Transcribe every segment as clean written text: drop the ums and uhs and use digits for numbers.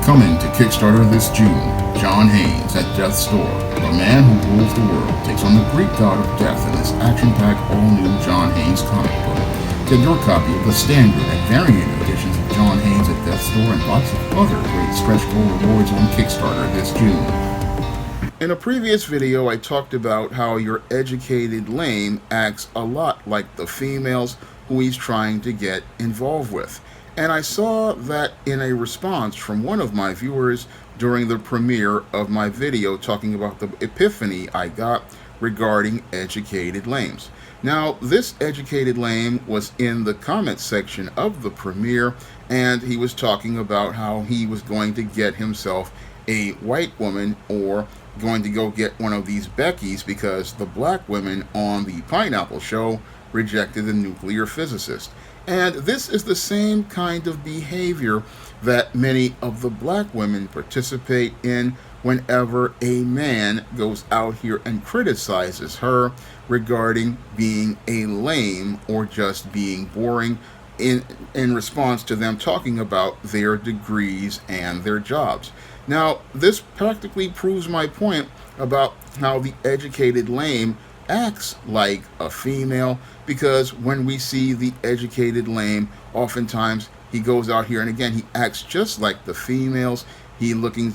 Coming to Kickstarter this June, John Haynes at Death's Door, the man who rules the world, takes on the Greek god of death in this action-packed all-new John Haynes comic book. Get your copy of the standard and variant editions of John Haynes at Death's Door and lots of other great stretch goal rewards on Kickstarter this June. In a previous video, I talked about how your educated lame acts a lot like the females who he's trying to get involved with. And I saw that in a response from one of my viewers during the premiere of my video talking about the epiphany I got regarding educated lames. Now, this educated lame was in the comment section of the premiere, and he was talking about how he was going to get himself a white woman or going to go get one of these Beckys because the black women on the Pineapple Show rejected the nuclear physicist. And this is the same kind of behavior that many of the black women participate in whenever a man goes out here and criticizes her regarding being a lame or just being boring in response to them talking about their degrees and their jobs. Now, this practically proves my point about how the educated lame acts like a female, because when we see the educated lame, oftentimes he goes out here and again he acts just like the females he's looking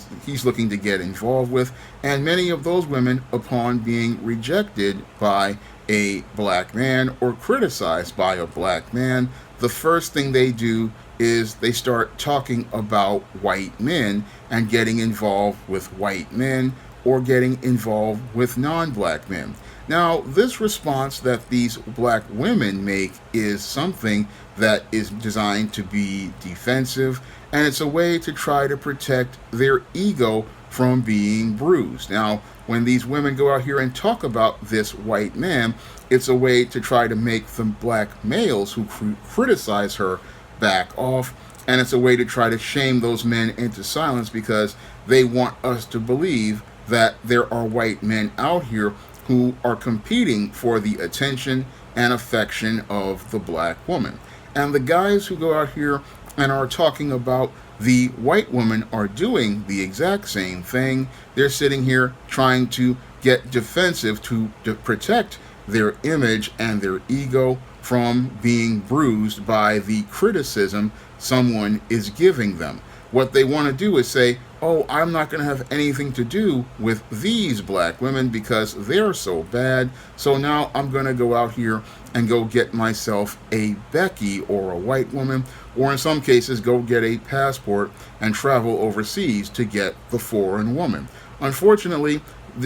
to get involved with. And many of those women, upon being rejected by a black man or criticized by a black man, the first thing they do is they start talking about white men and getting involved with white men or getting involved with non-black men. Now, this response that these black women make is something that is designed to be defensive, and it's a way to try to protect their ego from being bruised. Now, when these women go out here and talk about this white man, it's a way to try to make the black males who criticize her back off, and it's a way to try to shame those men into silence because they want us to believe that there are white men out here who are competing for the attention and affection of the black woman. And the guys who go out here and are talking about the white woman are doing the exact same thing. They're sitting here trying to get defensive to protect their image and their ego from being bruised by the criticism someone is giving them. What they want to do is say, oh, I'm not going to have anything to do with these black women because they're so bad, so now I'm going to go out here and go get myself a Becky or a white woman, or in some cases go get a passport and travel overseas to get the foreign woman. Unfortunately,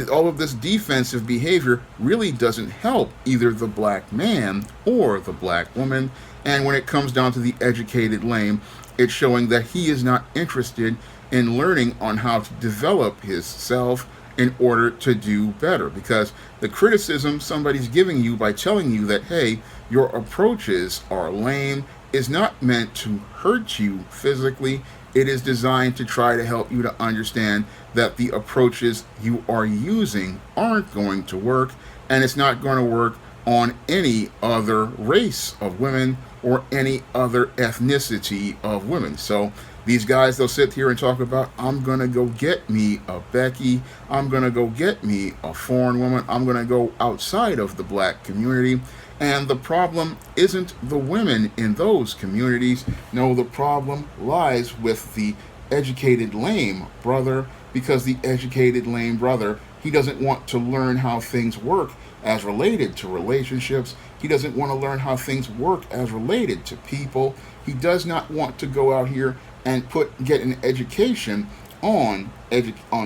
all of this defensive behavior really doesn't help either the black man or the black woman, and when it comes down to the educated lame, it's showing that he is not interested in learning on how to develop his self in order to do better, because the criticism somebody's giving you by telling you that, hey, your approaches are lame, is not meant to hurt you physically. It is designed to try to help you to understand that the approaches you are using aren't going to work, and it's not going to work on any other race of women or any other ethnicity of women. So these guys, they'll sit here and talk about, I'm going to go get me a Becky, I'm going to go get me a foreign woman, I'm going to go outside of the black community. And the problem isn't the women in those communities. No, the problem lies with the educated lame brother, because the educated lame brother, he doesn't want to learn how things work as related to relationships. He doesn't want to learn how things work as related to people. He does not want to go out here and get an education on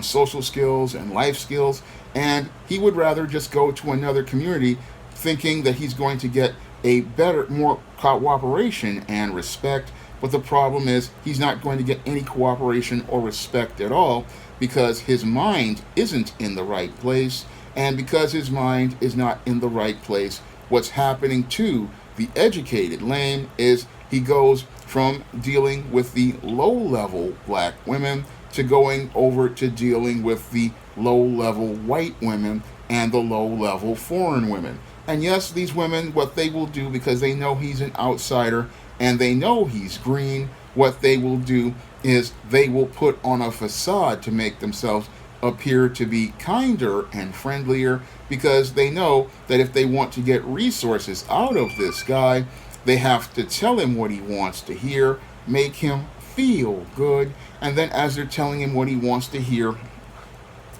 social skills and life skills, and he would rather just go to another community thinking that he's going to get a better, more cooperation and respect. But the problem is he's not going to get any cooperation or respect at all, because his mind isn't in the right place. And because his mind is not in the right place, what's happening to the educated lame is he goes from dealing with the low-level black women to going over to dealing with the low-level white women and the low-level foreign women. And yes, these women, what they will do, because they know he's an outsider and they know he's green, what they will do is they will put on a facade to make themselves appear to be kinder and friendlier, because they know that if they want to get resources out of this guy, they have to tell him what he wants to hear, make him feel good, and then as they're telling him what he wants to hear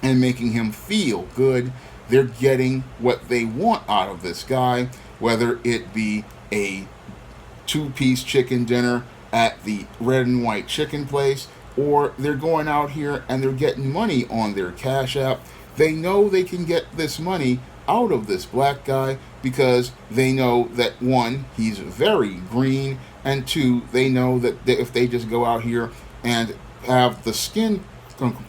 and making him feel good, they're getting what they want out of this guy, whether it be a two-piece chicken dinner at the red and white chicken place, or they're going out here and they're getting money on their Cash App. They know they can get this money out of this black guy because they know that, one, he's very green, and two, they know that if they just go out here and have the skin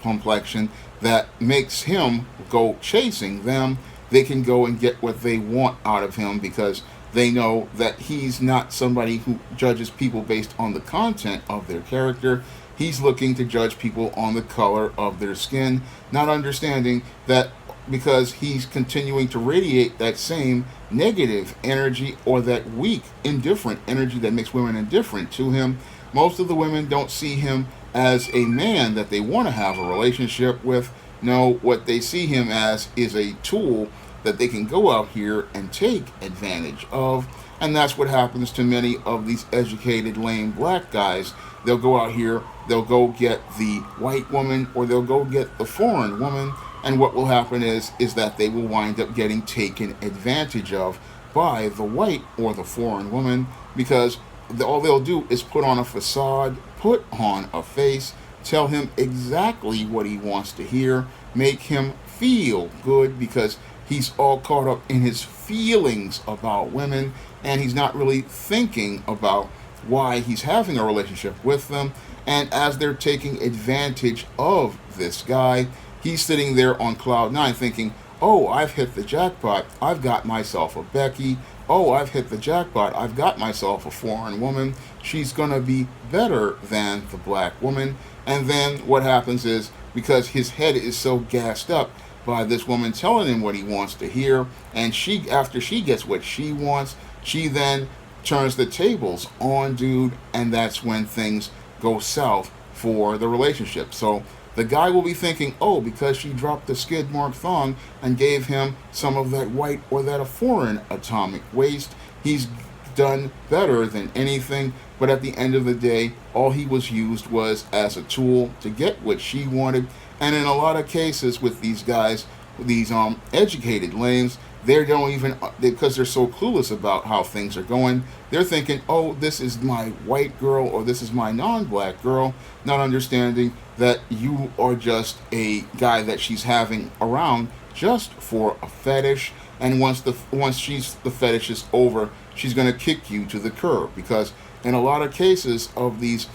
complexion that makes him go chasing them, they can go and get what they want out of him, because they know that he's not somebody who judges people based on the content of their character. He's looking to judge people on the color of their skin, not understanding that because he's continuing to radiate that same negative energy, or that weak, indifferent energy that makes women indifferent to him. Most of the women don't see him as a man that they want to have a relationship with. No, what they see him as is a tool that they can go out here and take advantage of. And that's what happens to many of these educated, lame black guys. They'll go out here, they'll go get the white woman, or they'll go get the foreign woman, and what will happen is that they will wind up getting taken advantage of by the white or the foreign woman, because all they'll do is put on a facade, put on a face, tell him exactly what he wants to hear, make him feel good, because he's all caught up in his feelings about women, and he's not really thinking about why he's having a relationship with them. And as they're taking advantage of this guy, he's sitting there on cloud nine thinking, oh, I've hit the jackpot, I've got myself a Becky. Oh, I've hit the jackpot, I've got myself a foreign woman. She's gonna be better than the black woman. And then what happens is, because his head is so gassed up by this woman telling him what he wants to hear, and she, after she gets what she wants, she then turns the tables on dude, and that's when things go south for the relationship. So the guy will be thinking, oh, because she dropped the skid mark thong and gave him some of that white or that foreign atomic waste, he's done better than anything. But at the end of the day, all he was used was as a tool to get what she wanted. And in a lot of cases with these guys, these educated lames, they don't even, because they're so clueless about how things are going, they're thinking, oh, this is my white girl, or this is my non-black girl, not understanding that you are just a guy that she's having around just for a fetish. And once the fetish is over, she's going to kick you to the curb, because in a lot of cases of these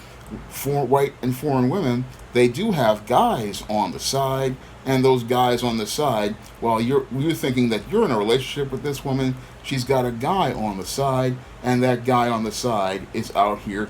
white and foreign women, they do have guys on the side, and those guys on the side, while you're thinking that you're in a relationship with this woman, she's got a guy on the side, and that guy on the side is out here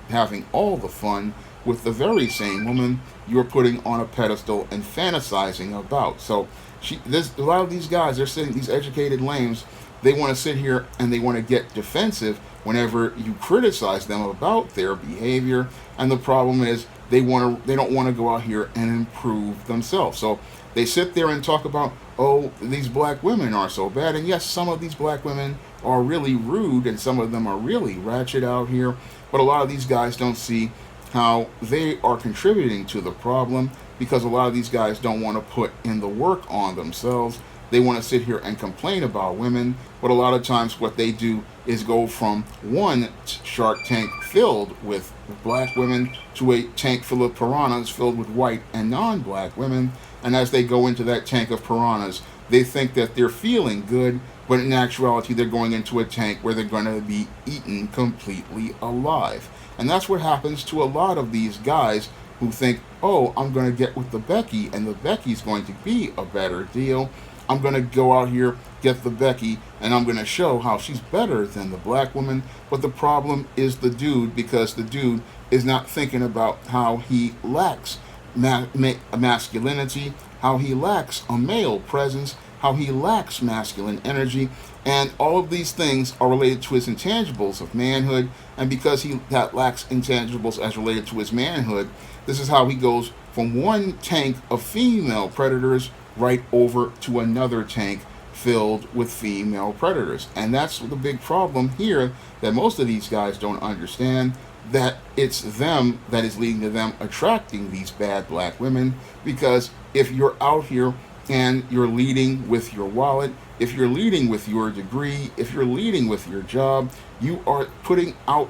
having all the fun with the very same woman you're putting on a pedestal and fantasizing about. So a lot of these guys, these educated lames, they want to sit here and they want to get defensive whenever you criticize them about their behavior. And the problem is they don't want to go out here and improve themselves. So they sit there and talk about, oh, these black women are so bad. And yes, some of these black women are really rude, and some of them are really ratchet out here. But a lot of these guys don't see how they are contributing to the problem, because a lot of these guys don't want to put in the work on themselves. They want to sit here and complain about women, but a lot of times what they do is go from one shark tank filled with black women to a tank full of piranhas filled with white and non-black women. And as they go into that tank of piranhas, they think that they're feeling good, but in actuality they're going into a tank where they're going to be eaten completely alive. And that's what happens to a lot of these guys who think, oh, I'm going to get with the Becky, and the Becky's going to be a better deal. I'm going to go out here, get the Becky, and I'm going to show how she's better than the black woman. But the problem is the dude, because the dude is not thinking about how he lacks masculinity, how he lacks a male presence. how he lacks masculine energy, and all of these things are related to his intangibles of manhood. And because he that lacks intangibles as related to his manhood, this is how he goes from one tank of female predators right over to another tank filled with female predators. And that's the big problem here that most of these guys don't understand, that it's them that is leading to them attracting these bad black women. Because if you're out here and you're leading with your wallet, if you're leading with your degree, if you're leading with your job, you are putting out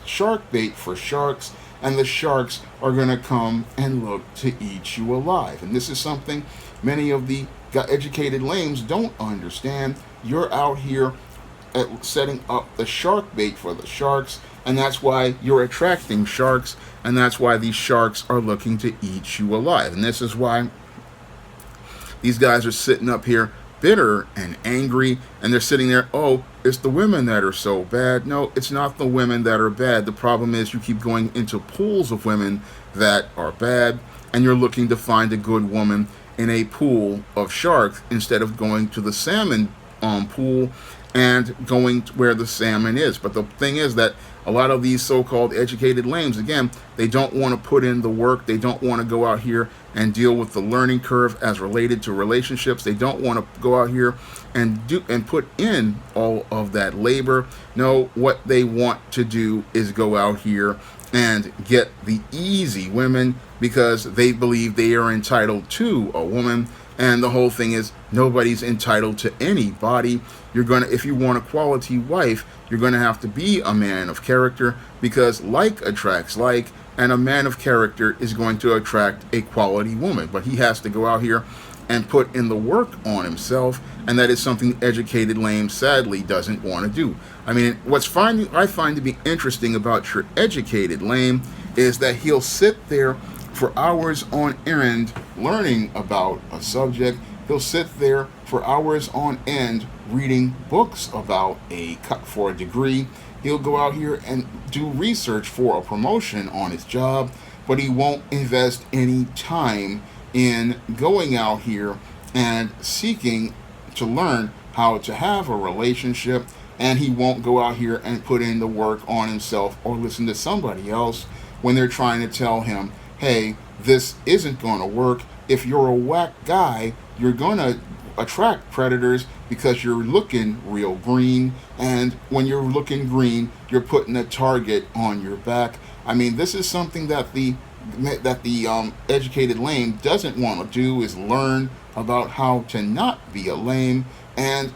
shark bait for sharks, and the sharks are going to come and look to eat you alive. And this is something many of the educated lames don't understand. You're out here setting up the shark bait for the sharks, and that's why you're attracting sharks, and that's why these sharks are looking to eat you alive. And this is why these guys are sitting up here bitter and angry, and they're sitting there, oh, it's the women that are so bad. No, it's not the women that are bad. The problem is you keep going into pools of women that are bad, and you're looking to find a good woman in a pool of sharks instead of going to the salmon pool and going to where the salmon is. But the thing is that a lot of these so-called educated lames, again, they don't want to put in the work. They don't want to go out here and deal with the learning curve as related to relationships. They don't want to go out here and put in all of that labor. No, what they want to do is go out here and get the easy women because they believe they are entitled to a woman. And the whole thing is nobody's entitled to anybody. If you want a quality wife, you're gonna have to be a man of character, because like attracts like, and a man of character is going to attract a quality woman. But he has to go out here and put in the work on himself, and that is something the educated lame sadly doesn't want to do. I mean, I find to be interesting about your educated lame is that he'll sit there for hours on end learning about a subject. He'll sit there for hours on end reading books about for a degree. He'll go out here and do research for a promotion on his job, but he won't invest any time in going out here and seeking to learn how to have a relationship, and he won't go out here and put in the work on himself or listen to somebody else when they're trying to tell him, hey, this isn't going to work. If you're a whack guy, you're going to attract predators because you're looking real green, and when you're looking green, you're putting a target on your back. I mean, this is something that the educated lame doesn't want to do, is learn about how to not be a lame. And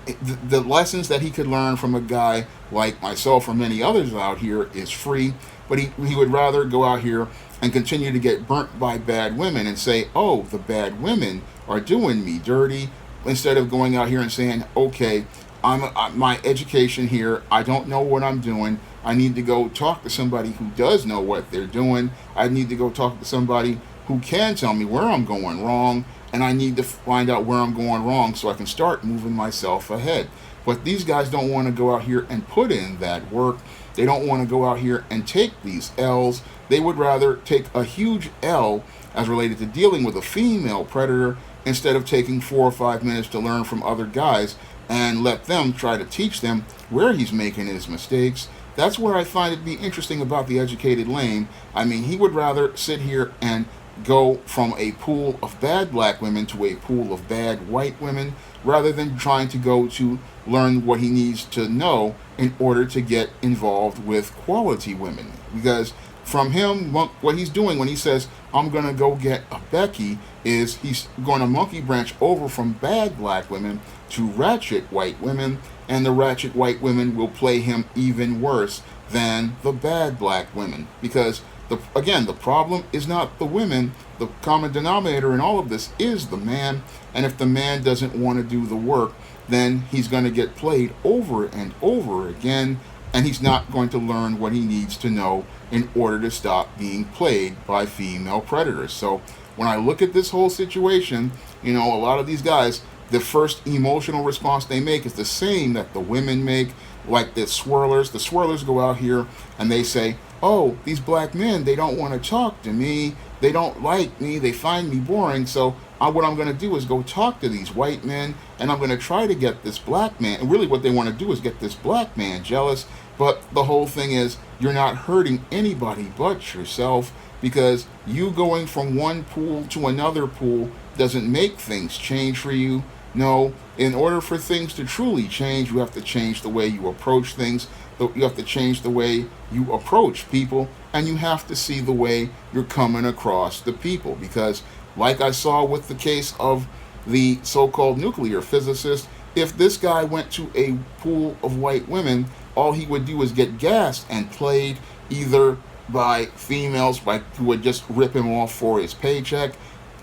the lessons that he could learn from a guy like myself or many others out here is free, but he would rather go out here and continue to get burnt by bad women and say, oh, the bad women are doing me dirty, instead of going out here and saying, okay, my education here, I don't know what I'm doing. I need to go talk to somebody who does know what they're doing. I need to go talk to somebody who can tell me where I'm going wrong, and I need to find out where I'm going wrong so I can start moving myself ahead. But these guys don't want to go out here and put in that work. They don't want to go out here and take these L's. They would rather take a huge L as related to dealing with a female predator instead of taking 4 or 5 minutes to learn from other guys and let them try to teach them where he's making his mistakes. That's where I find it to be interesting about the educated lame. I mean, he would rather sit here and go from a pool of bad black women to a pool of bad white women, rather than trying to go to learn what he needs to know in order to get involved with quality women. Because from him, what he's doing when he says, I'm going to go get a Becky, is he's going to monkey branch over from bad black women to ratchet white women, and the ratchet white women will play him even worse than the bad black women. Because, the problem is not the women. The common denominator in all of this is the man, and if the man doesn't want to do the work, then he's going to get played over and over again, and he's not going to learn what he needs to know in order to stop being played by female predators. So when I look at this whole situation, a lot of these guys, the first emotional response they make is the same that the women make, like the swirlers. The swirlers go out here and they say, oh, these black men, they don't want to talk to me, they don't like me, they find me boring, so what I'm going to do is go talk to these white men, and I'm going to try to get this black man. And really, what they want to do is get this black man jealous. But the whole thing is, you're not hurting anybody but yourself, because you going from one pool to another pool doesn't make things change for you. No, in order for things to truly change, you have to change the way you approach things. You have to change the way you approach people, and you have to see the way you're coming across the people. Because, like I saw with the case of the so called nuclear physicist, if this guy went to a pool of white women, all he would do is get gassed and played either by females who would just rip him off for his paycheck,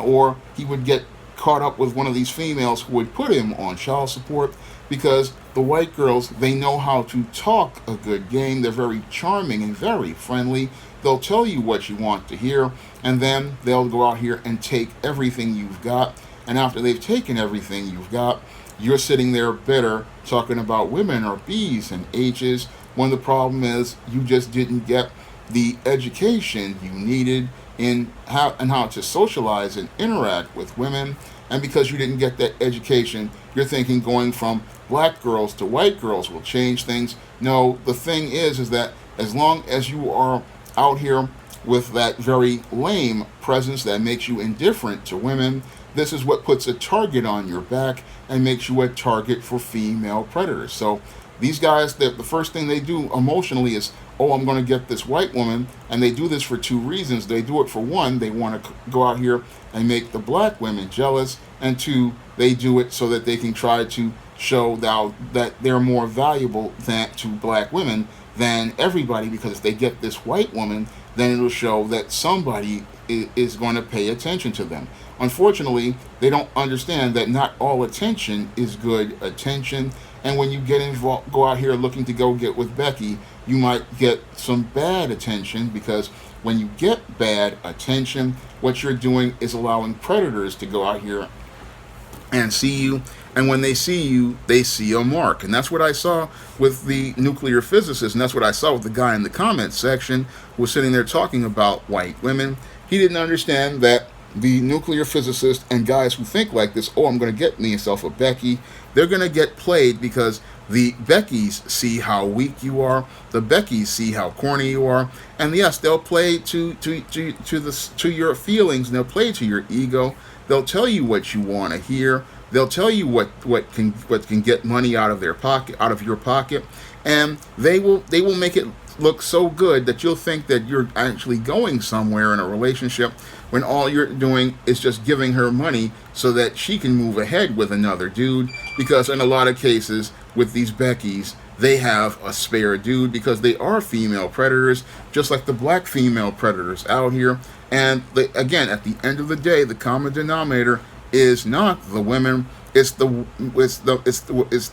or he would get caught up with one of these females who would put him on child support, because the white girls, they know how to talk a good game. They're very charming and very friendly. They'll tell you what you want to hear, and then they'll go out here and take everything you've got. And after they've taken everything you've got, you're sitting there bitter, talking about women are B's and H's, when the problem is you just didn't get the education you needed in how to socialize and interact with women. And because you didn't get that education, you're thinking going from black girls to white girls will change things. No, the thing is that as long as you are out here with that very lame presence that makes you indifferent to women, this is what puts a target on your back and makes you a target for female predators. So these guys, the first thing they do emotionally is, oh, I'm going to get this white woman. And they do this for two reasons. They do it for one, they want to go out here and make the black women jealous. And two, they do it so that they can try to show that they're more valuable to black women than everybody. Because if they get this white woman, then it'll show that somebody is going to pay attention to them. Unfortunately, they don't understand that not all attention is good attention. And when you get involved, go out here looking to go get with Becky, you might get some bad attention, because when you get bad attention, what you're doing is allowing predators to go out here and see you. And when they see you, they see a mark. And that's what I saw with the nuclear physicist. And that's what I saw with the guy in the comments section who was sitting there talking about white women. He didn't understand that the nuclear physicist and guys who think like this, oh, I'm going to get myself a Becky, they're going to get played, because the Beckys see how weak you are, the Beckys see how corny you are, and yes, they'll play to your feelings, and they'll play to your ego. They'll tell you what you want to hear. They'll tell you what can get money out of your pocket, and they will make it look so good that you'll think that you're actually going somewhere in a relationship, when all you're doing is just giving her money so that she can move ahead with another dude. Because in a lot of cases with these Beckys, they have a spare dude, because they are female predators, just like the black female predators out here. And again, at the end of the day, the common denominator is not the women, it's the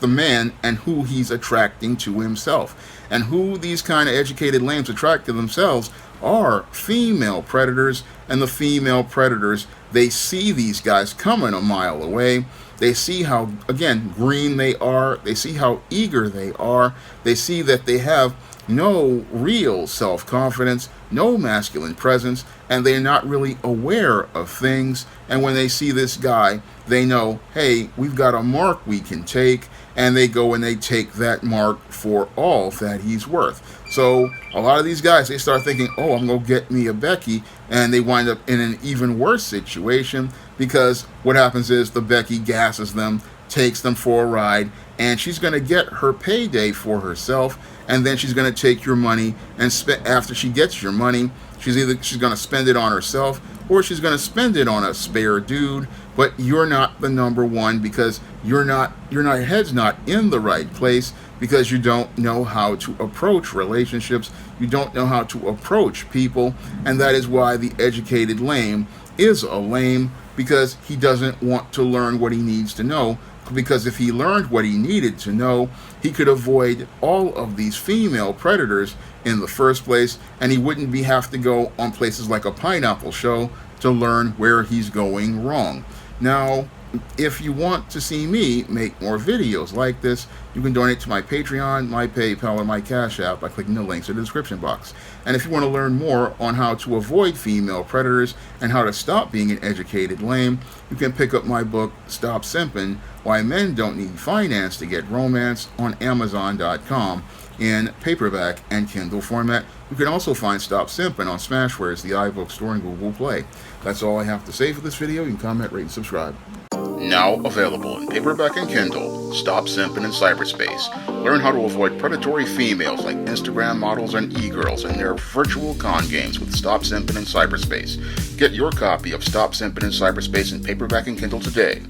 man and who he's attracting to himself. And who these kind of educated lambs attract to themselves are female predators. And the female predators, they see these guys coming a mile away. They see how, again, green they are. They see how eager they are. They see that they have no real self-confidence, no masculine presence, and they're not really aware of things. And when they see this guy, they know, hey, we've got a mark we can take, and they go and they take that mark for all that he's worth. So a lot of these guys, they start thinking, oh, I'm going to get me a Becky, and they wind up in an even worse situation, because what happens is the Becky gasses them, takes them for a ride, and she's going to get her payday for herself, and then she's going to take your money, and after she gets your money, she's going to spend it on herself, or she's going to spend it on a spare dude. But you're not the number one, because your head's not in the right place, because you don't know how to approach relationships. You don't know how to approach people, and that is why the educated lame is a lame, because he doesn't want to learn what he needs to know. Because if he learned what he needed to know, he could avoid all of these female predators in the first place, and he wouldn't have to go on places like a pineapple show to learn where he's going wrong. Now, If you want to see me make more videos like this, you can donate to my Patreon, my PayPal, or my Cash App by clicking the links in the description box. And if you want to learn more on how to avoid female predators and how to stop being an educated lame, you can pick up my book, Stop Simpin', Why Men Don't Need Finance to Get Romance, on Amazon.com in paperback and Kindle format. You can also find Stop Simpin' on Smashwares, the iBook Store, and Google Play. That's all I have to say for this video. You can comment, rate, and subscribe. Now available in paperback and Kindle, Stop Simpin' in Cyberspace. Learn how to avoid predatory females like Instagram models and e-girls in their virtual con games with Stop Simpin' in Cyberspace. Get your copy of Stop Simpin' in Cyberspace in paperback and Kindle today.